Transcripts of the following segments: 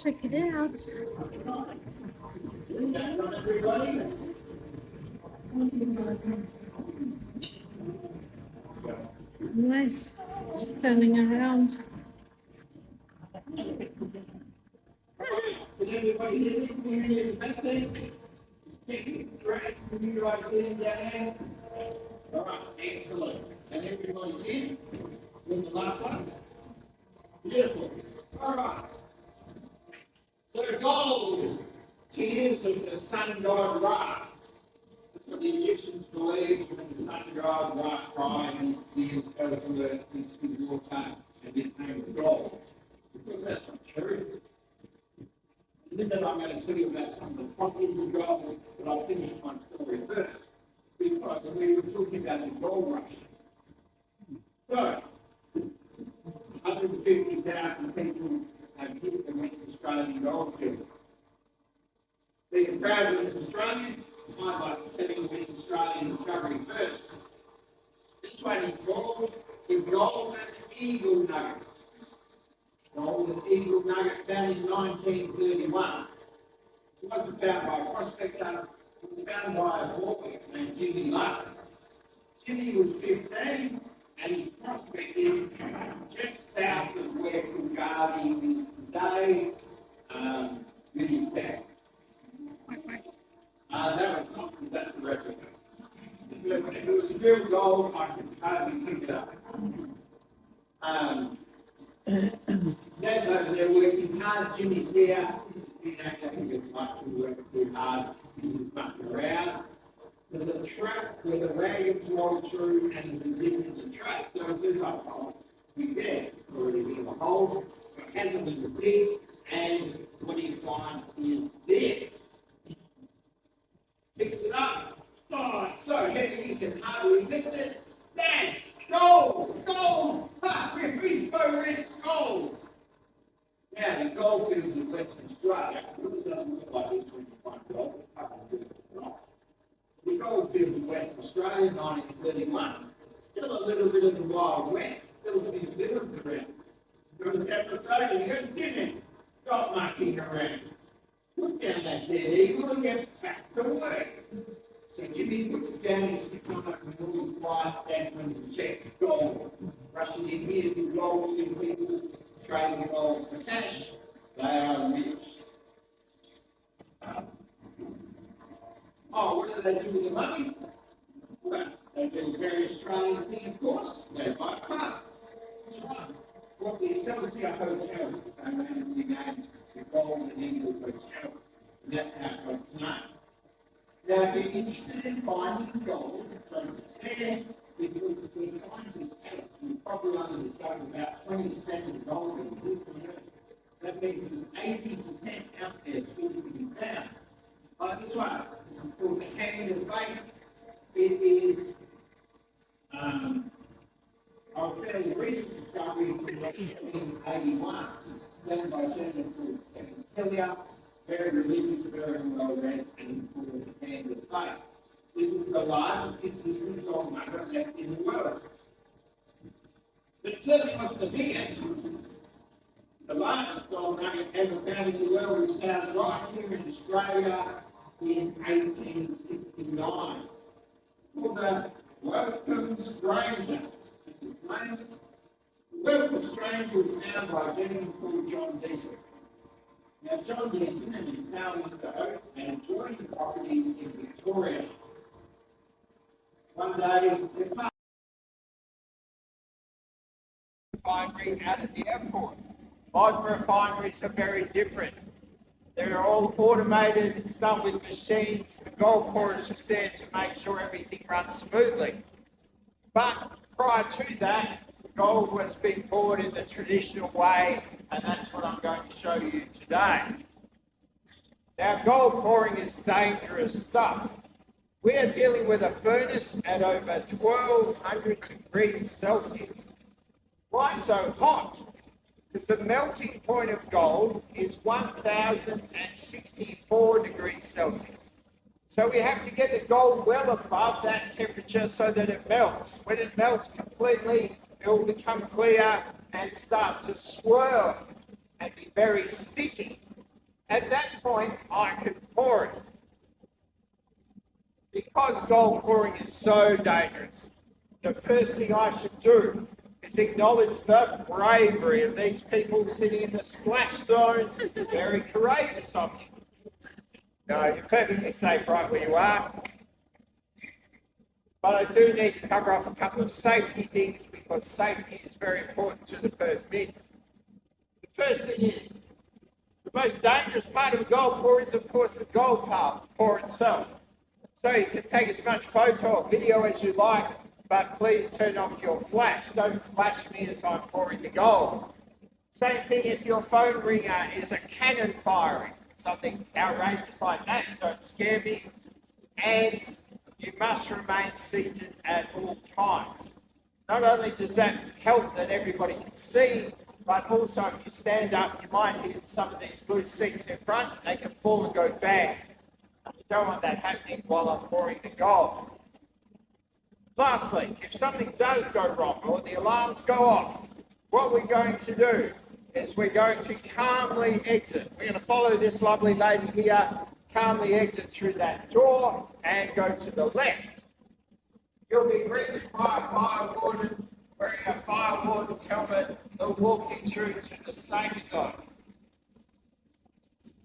Check it out. Nice. Standing around. All right, excellent. And everybody's in. Doing the last ones. Beautiful. All right. So gold tears of the sun god Ra. That's what the Egyptians believed when the sun god Ra cried and his tears fell into the water and became gold. Because that's not true. And then I'm going to tell you about some of the properties of gold, but I'll finish my story first. Because we were talking about the gold rush. So, 150,000 people have hit the West Australian gold field. Being proud of West Australian, I'd like to tell you the West Australian discovery first. This one is called the Golden Eagle Nugget. Golden Eagle Nugget found in 1931. It wasn't found by a prospector. It was found by a boy named Jimmy Love. Jimmy was 15 and he prospected just south of where Coolgardie is today with his dad. That was not, that's the replica. If it was real gold, I could hardly pick it up. Dad's over there working hard. Jimmy's here. You don't have to get much to work too hard. He's just mucking around. There's a track where the wagons roll through and there's a dip in the track. So it says, oh, we get already been a hole. So it hasn't been big. And what he finds is this. Picks it up. Oh, it's so heavy you can hardly lift it. Dad, gold, gold. Ha, we're so rich, gold. Now, the gold fields of Western Australia, it really doesn't look like this when you find gold. It's covered with rocks. The gold fields of Western Australia, 1931, still a little bit of the Wild West, still a bit of villains around. Go to Capricorn, he goes, Jimmy, stop mucking around. Put down that dead eagle and get back to work. So Jimmy puts it down, he sticks on it with all his quiet dampeners and checks gold. Rushing in here to gold people, trading gold for cash. They are rich. What do they do with the money? Well, they do a very Australian thing, of course. They buy a car. That's right. Well, the Excelsior Hotel, they randomly named the Golden Eagle Hotel. And that's how it got its name. Now, if you're interested in finding gold, from there, because the scientists tell us we probably only discovered about 20% of the gold that exists on Earth. That means there's 80% out there still to be found. Like this one, this is called the Hand of Faith. It is a fairly recent discovery from 1881, done by a gentleman called Kevin Hillier, very religious, very well read, and called the Hand of Faith. This is the largest existing gold nugget left in the world. But it certainly wasn't the biggest. The largest gold nugget ever found in the world was found right here in Australia in 1869. Called the Welcome Stranger. The Welcome Stranger was found by a gentleman called John Deason. Now, John Deason and his pal Mr. Oates and joined the properties in Victoria. One day, they passed the refinery out at the airport. Modern refineries are very different. They're all automated, it's done with machines. The gold pour is just there to make sure everything runs smoothly. But prior to that, gold was being poured in the traditional way, and that's what I'm going to show you today. Now, gold pouring is dangerous stuff. We are dealing with a furnace at over 1200 degrees Celsius. Why so hot? Because the melting point of gold is 1064 degrees Celsius. So we have to get the gold well above that temperature so that it melts. When it melts completely, it will become clear and start to swirl and be very sticky. At that point, I can pour it. Because gold pouring is so dangerous, the first thing I should do is acknowledge the bravery of these people sitting in the splash zone. Very courageous of you. No, you're perfectly safe right where you are. But I do need to cover off a couple of safety things because safety is very important to the Perth Mint. The first thing is, the most dangerous part of a gold pour is, of course, the gold pour itself. So you can take as much photo or video as you like, but please turn off your flash. Don't flash me as I'm pouring the gold. Same thing if your phone ringer is a cannon firing, something outrageous like that. Don't scare me. And you must remain seated at all times. Not only does that help that everybody can see, but also if you stand up, you might hit some of these loose seats in front. They can fall and go bang. You don't want that happening while I'm pouring the gold. Lastly, if something does go wrong or the alarms go off, what we're going to do is we're going to calmly exit. We're going to follow this lovely lady here, calmly exit through that door and go to the left. You'll be greeted by a fire warden wearing a fire warden's helmet. They'll walk you through to the safe zone.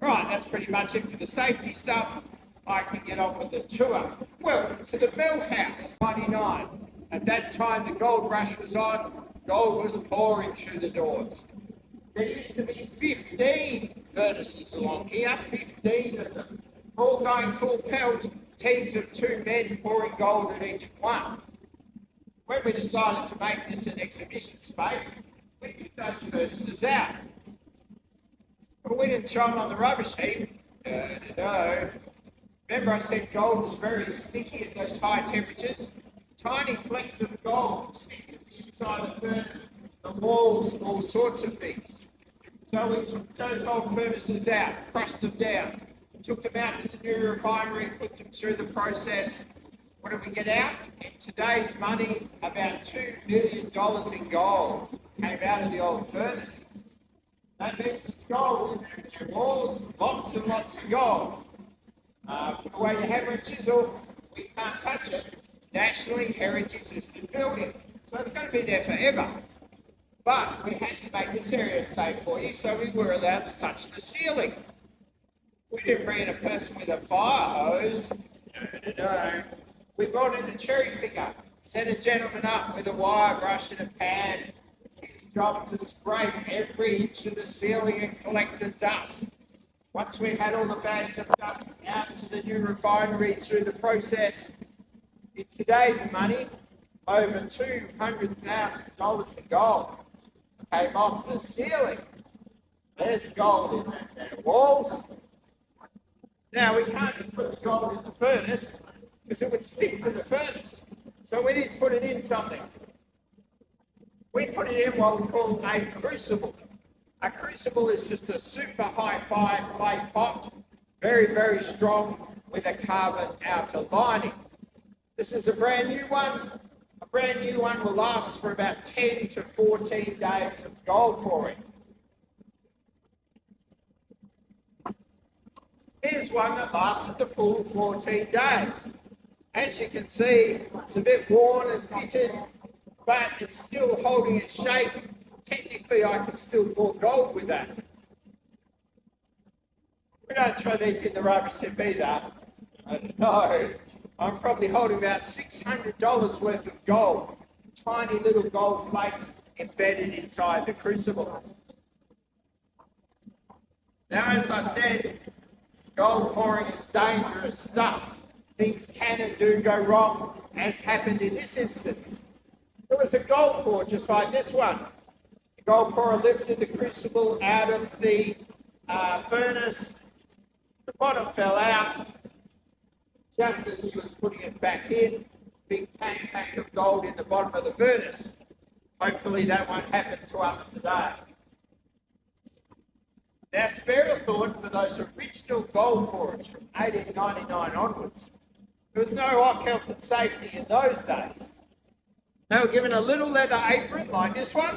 Right, that's pretty much it for the safety stuff. I can get on with the tour. Welcome to the Melt House, 99. At that time, the gold rush was on. Gold was pouring through the doors. There used to be 15 furnaces along here, 15 of them, all going full pelt, teams of 2 men pouring gold at each one. When we decided to make this an exhibition space, we took those furnaces out. But we didn't throw them on the rubbish heap. No. Remember I said gold is very sticky at those high temperatures? Tiny flecks of gold stick to the inside of the furnace, the walls, all sorts of things. So we took those old furnaces out, crushed them down, took them out to the new refinery, put them through the process. What did we get out? In today's money, about $2 million in gold came out of the old furnaces. That means it's gold in their walls, lots and lots of gold. Put away your hammer and chisel, we can't touch it. Nationally, heritage is the building, so it's going to be there forever. But we had to make this area safe for you, so we were allowed to touch the ceiling. We didn't bring in a person with a fire hose. No. We brought in a cherry picker, sent a gentleman up with a wire brush and a pan. It's his job to scrape every inch of the ceiling and collect the dust. Once we had all the bags of dust out to the new refinery through the process, in today's money, over $200,000 in gold came off the ceiling. There's gold in their walls. Now, we can't just put the gold in the furnace because it would stick to the furnace. So we didn't put it in something. We put it in what we call a crucible. A crucible is just a super high fire clay pot, very, very strong with a carbon outer lining. This is a brand new one. A brand new one will last for about 10 to 14 days of gold pouring. Here's one that lasted the full 14 days. As you can see, it's a bit worn and pitted, but it's still holding its shape. Technically, I could still pour gold with that. We don't throw these in the rubbish tip either. No, I'm probably holding about $600 worth of gold. Tiny little gold flakes embedded inside the crucible. Now, as I said, gold pouring is dangerous stuff. Things can and do go wrong, as happened in this instance. There was a gold pour just like this one. The gold pourer lifted the crucible out of the furnace. The bottom fell out. Just as he was putting it back in, big pack of gold in the bottom of the furnace. Hopefully that won't happen to us today. Now spare a thought for those original gold pourers from 1899 onwards. There was no hot health and safety in those days. They were given a little leather apron like this one,